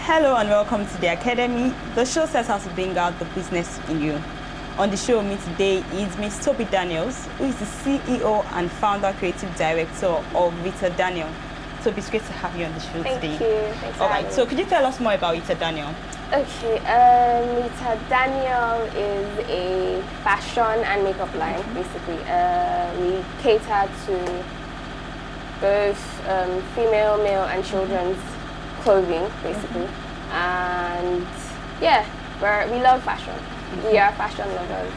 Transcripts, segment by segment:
Hello and welcome to the Academy. The show sets out to bring out the business in you. On the show with me today is Ms. Toby Daniels, who is the CEO and founder creative director of Rita Daniel. Toby, it's great to have you on the show today. Thank you. Thanks All right, so could you tell us more about Rita Daniel? Okay, Rita Daniel is a fashion and makeup line, basically. We cater to both female, male, and children's clothing, basically. And yeah, we love fashion. We are fashion lovers,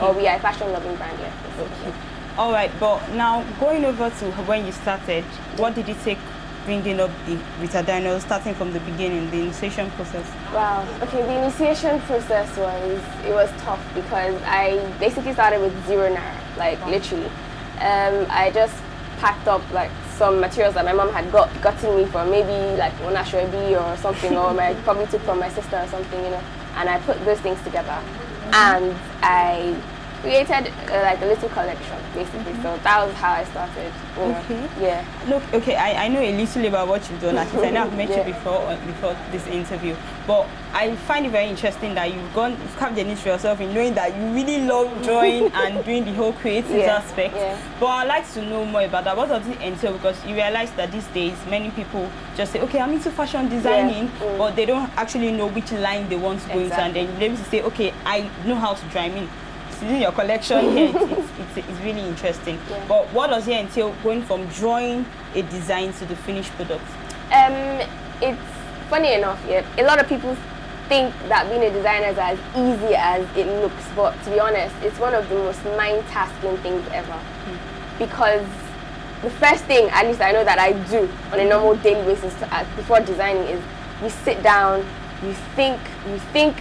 or we are a fashion loving brand, yeah. Okay. All right, but now going over to when you started, what did it take bringing up the Rita Daniel, starting from the beginning, the initiation process? Wow. Okay, the initiation process was tough because I basically started with 0 naira, like literally. I just packed up like some materials that my mom had gotten me for maybe like one ashwebi or something, or I probably took from my sister or something, you know. And I put those things together, and I created like a little collection, basically. So that was how I started. Okay. Yeah. Look, okay, I know a little about what you've done. At least I know I've met you before this interview, but I find it very interesting that you've carved the niche for yourself in knowing that you really love drawing and doing the whole creative aspect. Yeah. But I'd like to know more about that. What does it entail? Because you realize that these days many people just say, okay, I'm into fashion designing, but they don't actually know which line they want to go into, and then you're able to say, okay, I know how to draw. I mean, in your collection here, it's really interesting. Yeah. But what does it entail going from drawing a design to the finished product? It's funny enough, yeah. A lot of people think that being a designer is as easy as it looks, but to be honest, it's one of the most mind-tasking things ever. Because the first thing, at least I know that I do on a normal daily basis before designing, is you sit down, you think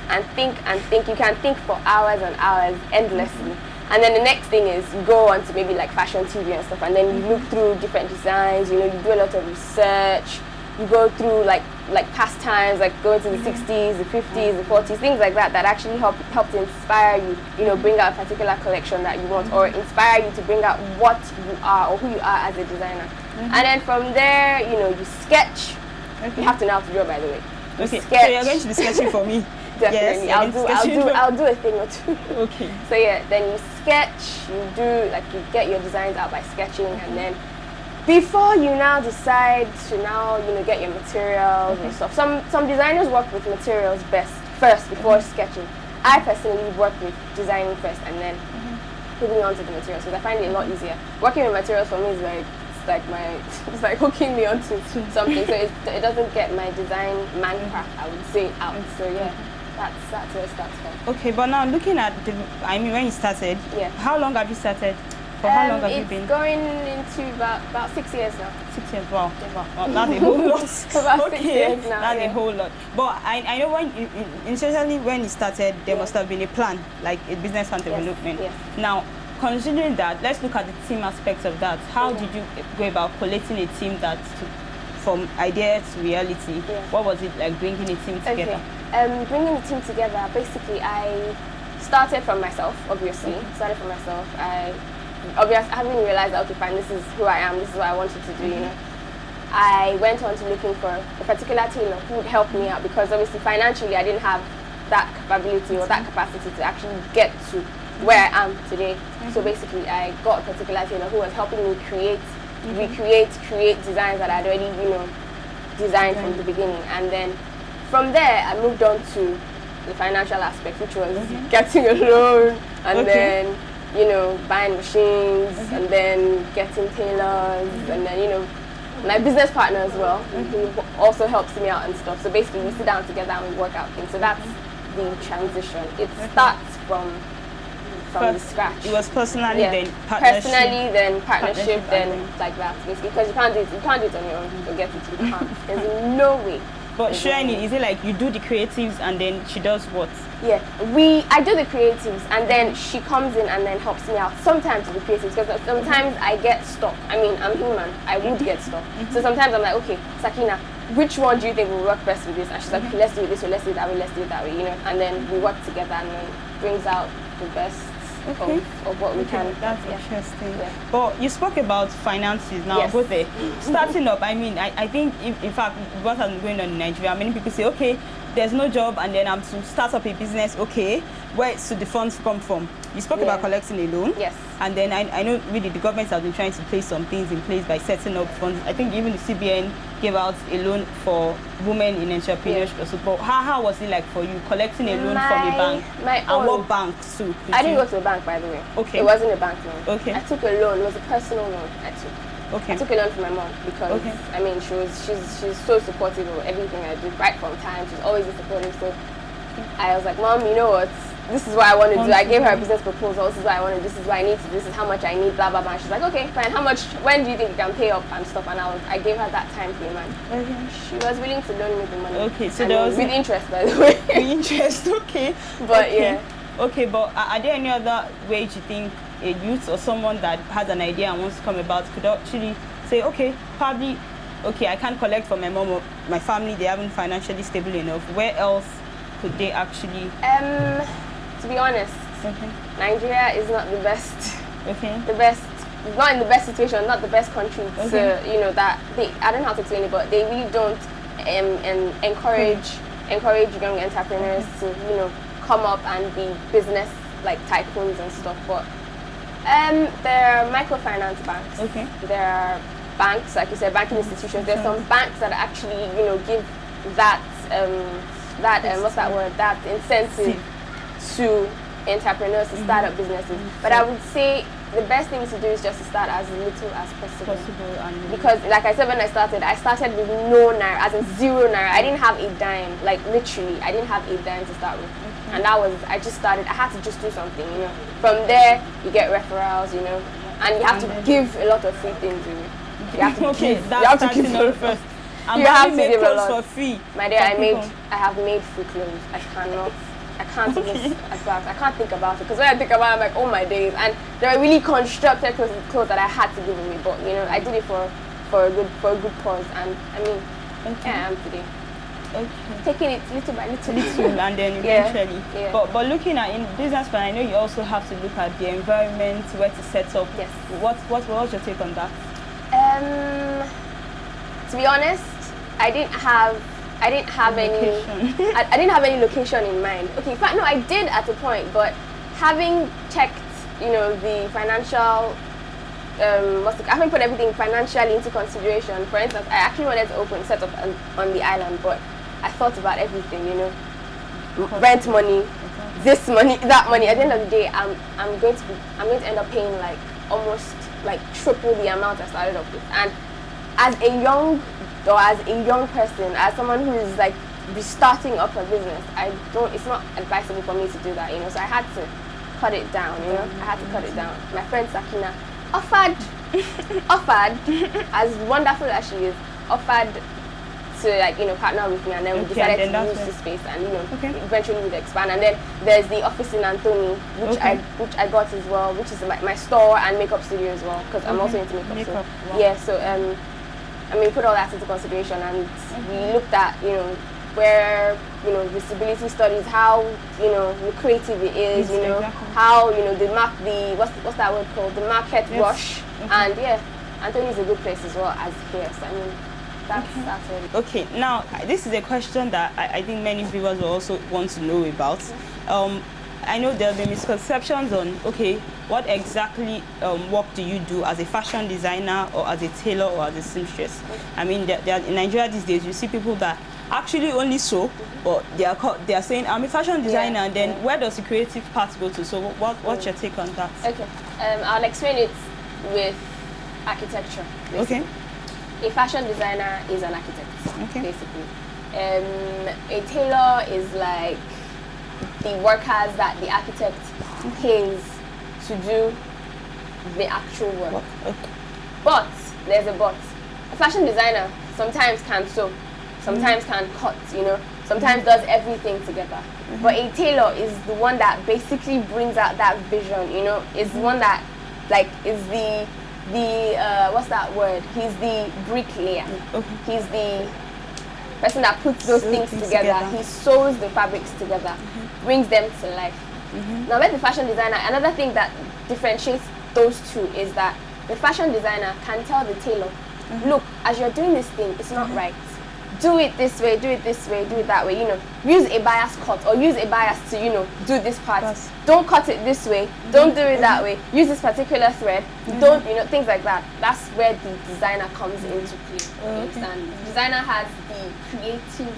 and think and think. You can think for hours and hours endlessly. And then the next thing is you go on to maybe like fashion TV and stuff, and then you look through different designs, you know, you do a lot of research, you go through like past times, like going to the 60s, the 50s, the 40s, things like that actually help to inspire you, you know, bring out a particular collection that you want, or inspire you to bring out what you are or who you are as a designer. And then from there, you know, you sketch. You have to know how to draw, by the way. Okay, sketch. so you're going to be sketching for me. Definitely, yes, I'll do a thing or two. Okay. So yeah, then you sketch, you get your designs out by sketching, and then before you now decide to now, you know, get your materials and stuff. Some designers work with materials first before sketching. I personally work with designing first and then moving on to the materials, because I find it a lot easier. Working with materials for me is like, it's like hooking me onto something, so it doesn't get my design manpower, I would say, out. So yeah, that's where it starts from. Okay, but now looking at when you started, how long have you started? For how long have you been? It's going into about 6 years now. 6 years, wow. Wow, that's a whole lot. About 6 years now. That's a whole lot. But I know initially when you started, there must have been a plan, like a business plan development. Yes. Now, considering that, let's look at the team aspects of that. How did you go about collating a team that from idea to reality? What was it like bringing a team together? Bringing the team together, basically I started from myself, obviously. Having realized that, okay, fine, this is who I am, this is what I wanted to do, you know. I went on to looking for a particular tailor who would help me out, because obviously financially I didn't have that capability or that capacity to actually get to where I am today. So basically I got a particular tailor who was helping me create designs that I'd already, you know, designed from the beginning. And then from there I moved on to the financial aspect, which was getting a loan, and then, you know, buying machines, and then getting tailors, and then, you know, my business partner as well, who also helps me out and stuff. So basically we sit down together and we work out things. So that's the transition. It starts from the scratch. It was personally, then partnership. Personally, then partnership, then like that. Basically, because you can't do it on your own. Forget it. You can't. There's no way. But Shirani, is it like you do the creatives and then she does what? Yeah, I do the creatives and then she comes in and then helps me out. Sometimes with the creatives, because sometimes I get stuck. I mean, I'm human. I would get stuck. So sometimes I'm like, okay, Sakina, which one do you think will work best with this? And she's like, okay, let's do it this way, let's do it that way, let's do it that way, you know. And then we work together and then brings out the best of what we can. That's interesting. Yeah. But you spoke about finances now. Yes. Both starting up. I mean, I think in fact what has been going on in Nigeria, many people say, okay, there's no job, and then I'm to start up a business. Okay, where should the funds come from? You spoke about collecting a loan. Yes. And then I know really the government has been trying to place some things in place by setting up funds. I think even the CBN gave out a loan for women in entrepreneurship. Yeah. But how was it like for you collecting a loan from a bank? And what bank too? I didn't go to a bank, by the way. Okay. It wasn't a bank loan. Okay. I took a loan. It was a personal loan I took. Okay. I took a loan from my mom because I mean she's so supportive of everything I do right from time. She's always supportive. So I was like, Mom, you know what? This is what I want to do. I gave her a business proposal. This is what I want to do. This is what I need to do. This is how much I need. Blah blah blah. And she's like, okay, fine. How much? When do you think you can pay up and stuff? And I gave her that time frame, and she was willing to loan me the money. Okay, so there was with interest, by the way. With interest, okay. But yeah. Okay, but are there any other ways you think a youth or someone that has an idea and wants to come about could actually say, okay, probably, okay, I can't collect from my mom or my family. They haven't financially stable enough. Where else could they actually? To be honest, Nigeria is not the best. Okay. The best, not in the best situation, not the best country to, you know, that they, I don't know how to explain it, but they really don't encourage young entrepreneurs to, you know, come up and be business like tycoons and stuff. But there are microfinance banks. Okay. There are banks, like you said, banking institutions. There's some banks that actually, you know, give that what's that word? That incentive to entrepreneurs to start up businesses. But I would say the best thing to do is just to start as little as possible. Because like I said when I started with no naira, as in 0 naira. I didn't have a dime, like literally, I didn't have a dime to start with. And that was, I just started, I had to just do something, you know. From there, you get referrals, you know, and you have to give a lot of free things, you know. You have to give, you have to give first. You have to give a lot. lot. For free. My dear, I have made free clothes. I can't even, I can't think about it, because when I think about it, I'm like, oh my days. And there are really constructed clothes that I had to give away, but you know, I did it for a good cause, and I mean, I am today. Okay. Taking it little by little. And then eventually. Yeah. But looking at in business plan, I know you also have to look at the environment, where to set up. Yes. What was your take on that? To be honest, I didn't have any location in mind. Okay, in fact, no, I did at a point, but having checked, you know, the financial, having put everything financially into consideration. For instance, I actually wanted to set up on the island, but I thought about everything, you know, rent money, this money, that money. At the end of the day, I'm going to end up paying like almost like triple the amount I started off with. And as a young person, as someone who is like starting up a business, it's not advisable for me to do that, you know. So I had to cut it down, you know. I had to cut it down. My friend Sakina offered, as wonderful as she is, offered to, like, you know, partner with me, and then we decided to use the space, and you know, eventually we'd expand. And then there's the office in Anthony, which I got as well, which is my store and makeup studio as well, because I'm also into makeup. So yeah, so I mean, put all that into consideration, and we looked at, you know, where, you know, visibility studies, how, you know, lucrative it is, you know, how, you know, what's that word called, the market rush, and yeah, Anthony is a good place as well as here. So I mean, that's it. Okay, now this is a question that I think many viewers will also want to know about. I know there have been misconceptions on, okay, what exactly work do you do as a fashion designer or as a tailor or as a seamstress? I mean, in Nigeria these days, you see people that actually only sew, but they are saying, I'm a fashion designer, and then where does the creative part go to? So what's your take on that? Okay, I'll explain it with architecture, basically. Okay. A fashion designer is an architect, basically. A tailor is like the workers that the architect pays to do the actual work. But there's a but. A fashion designer sometimes can sew, sometimes can cut, you know, sometimes does everything together. But a tailor is the one that basically brings out that vision, you know, is the one that, like, is the what's that word? He's the bricklayer. He's the person that puts those things together. He sews the fabrics together, brings them to life. Now, with the fashion designer, another thing that differentiates those two is that the fashion designer can tell the tailor, look, as you're doing this thing, it's not right. Do it this way, do it this way, do it that way, you know. Use a bias cut or use a bias to, you know, do this part. Don't cut it this way, don't do it that way. Use this particular thread, don't, you know, things like that. That's where the designer comes into play. Understand? The designer has the creative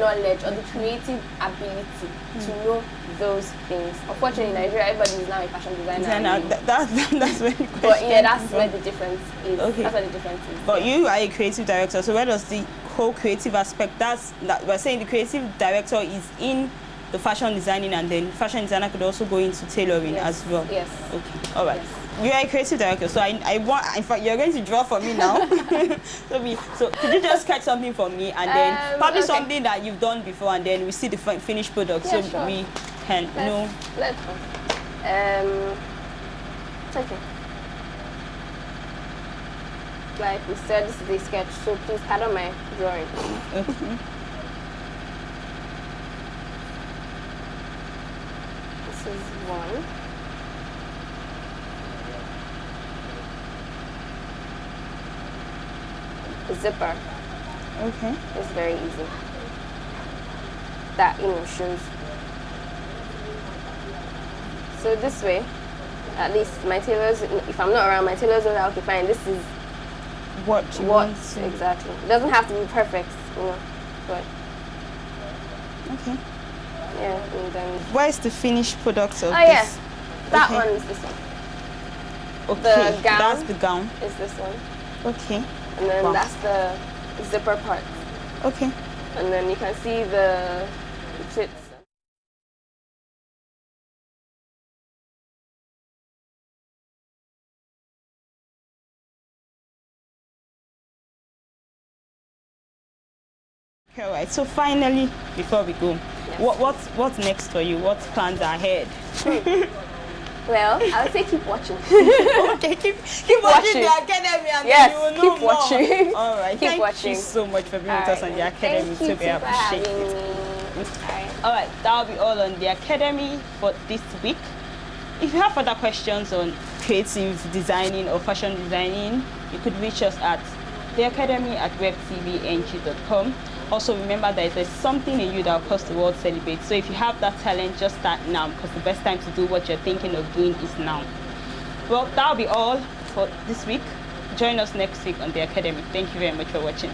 knowledge or the creative ability to know those things. Unfortunately, in Nigeria, everybody is now a fashion designer. That's where the but yeah, that's where the difference is. That's where the difference is. But you are a creative director, so where does the whole creative aspect, that we're saying the creative director is in the fashion designing, and then fashion designer could also go into tailoring as well? Yes. Okay. All right. Yes. You are a creative director, so I want, in fact, you're going to draw for me now. so could you just sketch something for me, and then probably something that you've done before, and then we see the finished product, so sure. We can know. Let's go. Okay. Like we said, this is a sketch, so please pardon my drawing. Okay. This is one. A zipper. Okay. It's very easy. That, you know, shows. So this way, at least my tailors, if I'm not around, my tailors will say, okay, fine, this is what exactly. It doesn't have to be perfect, you know, but okay. Yeah, and then where is the finished product of this? Yes, that one is this one. Okay, the gown. That's the gown. Is this one? Okay. And then that's the zipper part. Okay. And then you can see the slits. All right. So finally, before we go, what's next for you? What plans are ahead? Well, I would say keep watching. Okay, keep watching the Academy, and then you will know keep watching. More. All right. Thank you so much for being with us on the Academy. Thank you we appreciate it. All right, that'll be all on the Academy for this week. If you have further questions on creative designing or fashion designing, you could reach us at theacademy@webtvng.com. Also, remember that if there's something in you that will cause the world celebrate. So if you have that talent, just start now, because the best time to do what you're thinking of doing is now. Well, that'll be all for this week. Join us next week on the Academy. Thank you very much for watching.